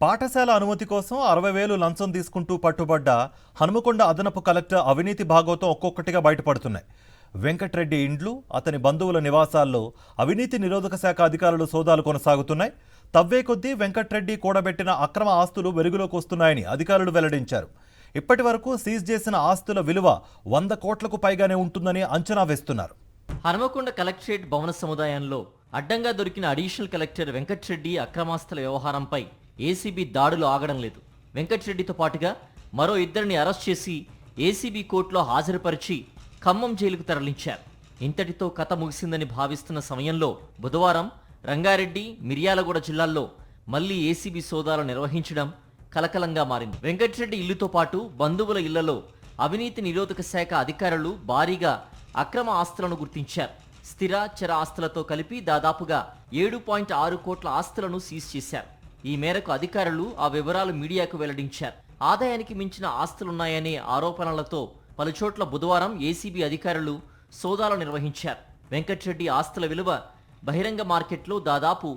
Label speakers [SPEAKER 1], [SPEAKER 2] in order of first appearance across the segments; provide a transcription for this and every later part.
[SPEAKER 1] పాఠశాల అనుమతి కోసం 60,000 లంచం తీసుకుంటూ పట్టుబడ్డ హనుమకొండ అదనపు కలెక్టర్ అవినీతి భాగోతం ఒక్కొక్కటిగా బయటపడుతున్నాయి. వెంకట్రెడ్డి ఇండ్లు, అతని బంధువుల నివాసాల్లో అవినీతి నిరోధక శాఖ అధికారులు సోదాలు కొనసాగుతున్నాయి. తవ్వే కొద్దీ వెంకట్రెడ్డి కూడబెట్టిన అక్రమ ఆస్తులు వెలుగులోకి వస్తున్నాయని అధికారులు వెల్లడించారు. ఇప్పటి వరకు సీజ్ చేసిన ఆస్తుల విలువ 100 కోట్లకు పైగానే ఉంటుందని అంచనా వేస్తున్నారు.
[SPEAKER 2] హనుమకొండ కలెక్టరేట్ భవన సముదాయంలో అడ్డంగా దొరికిన అడిషనల్ కలెక్టర్ వెంకట్రెడ్డి అక్రమాస్తుల వ్యవహారంపై ఏసీబీ దాడులు ఆగడం లేదు. వెంకట్రెడ్డితో పాటుగా మరో ఇద్దరిని అరెస్ట్ చేసి ఏసీబీ కోర్టులో హాజరుపరిచి ఖమ్మం జైలుకు తరలించారు. ఇంతటితో కథ ముగిసిందని భావిస్తున్న సమయంలో బుధవారం రంగారెడ్డి, మిర్యాలగూడ జిల్లాల్లో మళ్లీ ఏసీబీ సోదాలు నిర్వహించడం కలకలంగా మారింది. వెంకట్రెడ్డి ఇల్లుతో పాటు బంధువుల ఇళ్లలో అవినీతి నిరోధక శాఖ అధికారులు భారీగా అక్రమ ఆస్తులను గుర్తించారు. స్థిర, చర ఆస్తులతో కలిపి దాదాపుగా 7.6 కోట్ల ఆస్తులను సీజ్ చేశారు. ఈ మేరకు అధికారులు ఆ వివరాలు మీడియాకు వెల్లడించారు. ఆదాయానికి మించిన ఆస్తులున్నాయనే ఆరోపణలతో పలుచోట్ల బుధవారం ఏసీబీ అధికారులు సోదాలు నిర్వహించారు. వెంకట్రెడ్డి ఆస్తుల విలువ బహిరంగ మార్కెట్లో దాదాపు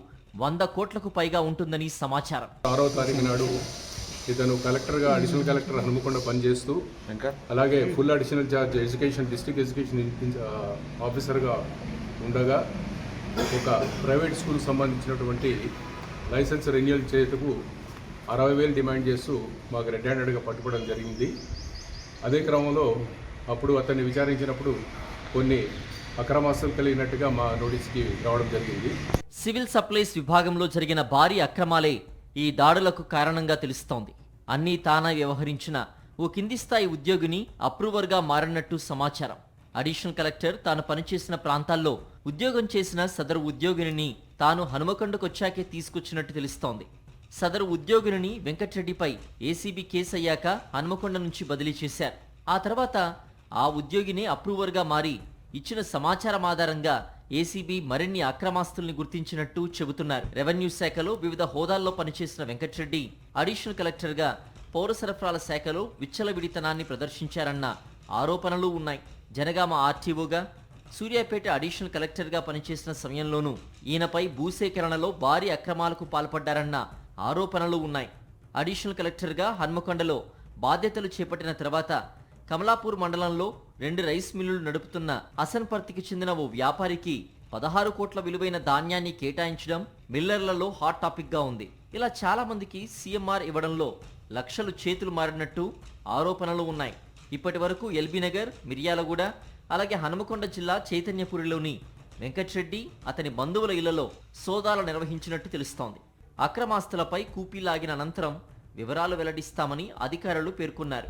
[SPEAKER 2] 100 కోట్లకు పైగా ఉంటుందని సమాచారం.
[SPEAKER 3] 6వ తారీఖు నాడు ఇతను కలెక్టర్గా అడిషనల్ కలెక్టర్ హనుమకొండ పనిచేస్తూ అలాగే full additional charge education district education ఆఫీసర్గా ఉండగా ఒక ప్రైవేట్ స్కూల్ సంబంధించినటువంటి లైసెన్స్ రెన్యూవల్ చేయుటకు 60,000 డిమాండ్ చేస్తూ మాకు రెడ్ హ్యాండెడ్గా పట్టుకోవడం జరిగింది. అదే క్రమంలో అప్పుడు అతన్ని విచారించినప్పుడు కొన్ని అక్రమాస్తులు కలిగినట్టుగా మా నోటీస్కి రావడం జరిగింది.
[SPEAKER 2] సివిల్ సప్లైస్ విభాగంలో జరిగిన భారీ అక్రమాలే ఈ దాడులకు కారణంగా తెలుస్తోంది. అన్నీ తానా వ్యవహరించిన ఓ కింది స్థాయి ఉద్యోగిని అప్రూవర్గా మారినట్టు సమాచారం. అడిషనల్ కలెక్టర్ తాను పనిచేసిన ప్రాంతాల్లో ఉద్యోగం చేసిన సదరు ఉద్యోగిని తాను హనుమకొండకొచ్చాకే తీసుకొచ్చినట్టు తెలుస్తోంది. సదరు ఉద్యోగిని వెంకట్రెడ్డిపై ఏసీబీ కేసు అయ్యాక హనుమకొండ నుంచి బదిలీ చేశారు. ఆ తర్వాత ఆ ఉద్యోగిని అప్రూవర్గా మారి ఇచ్చిన సమాచారం ఆధారంగా ఏసీబీ మరిన్ని అక్రమాస్తుల్ని గుర్తించినట్టు చెబుతున్నారు. రెవెన్యూ శాఖలో వివిధ హోదాల్లో పనిచేసిన వెంకట్రెడ్డి అడిషనల్ కలెక్టర్గా పౌర సరఫరాల శాఖలో విచ్చలవిడితనాన్ని ప్రదర్శించారన్న ఆరోపణలు ఉన్నాయి. జనగామ ఆర్టీఓగా, సూర్యాపేట అడిషనల్ కలెక్టర్గా పనిచేసిన సమయంలోనూ ఈయనపై భూసేకరణలో భారీ అక్రమాలకు పాల్పడ్డారన్న ఆరోపణలు ఉన్నాయి. అడిషనల్ కలెక్టర్గా హన్మకొండలో బాధ్యతలు చేపట్టిన తర్వాత కమలాపూర్ మండలంలో 2 రైస్ మిల్లులు నడుపుతున్న అసన్పర్తికి చెందిన ఓ వ్యాపారికి 16 కోట్ల విలువైన ధాన్యాన్ని కేటాయించడం మిల్లర్లలో హాట్ టాపిక్గా ఉంది. ఇలా చాలా మందికి సీఎంఆర్ ఇవ్వడంలో లక్షలు చేతులు మారినట్టు ఆరోపణలు ఉన్నాయి. ఇప్పటి వరకు ఎల్బీ నగర్, మిర్యాలగూడ, అలాగే హనుమకొండ జిల్లా చైతన్యపురిలోని వెంకట్రెడ్డి, అతని బంధువుల ఇళ్లలో సోదాలు నిర్వహించినట్టు తెలుస్తోంది. అక్రమాస్తులపై కూపీలాగిన అనంతరం వివరాలు వెల్లడిస్తామని అధికారులు పేర్కొన్నారు.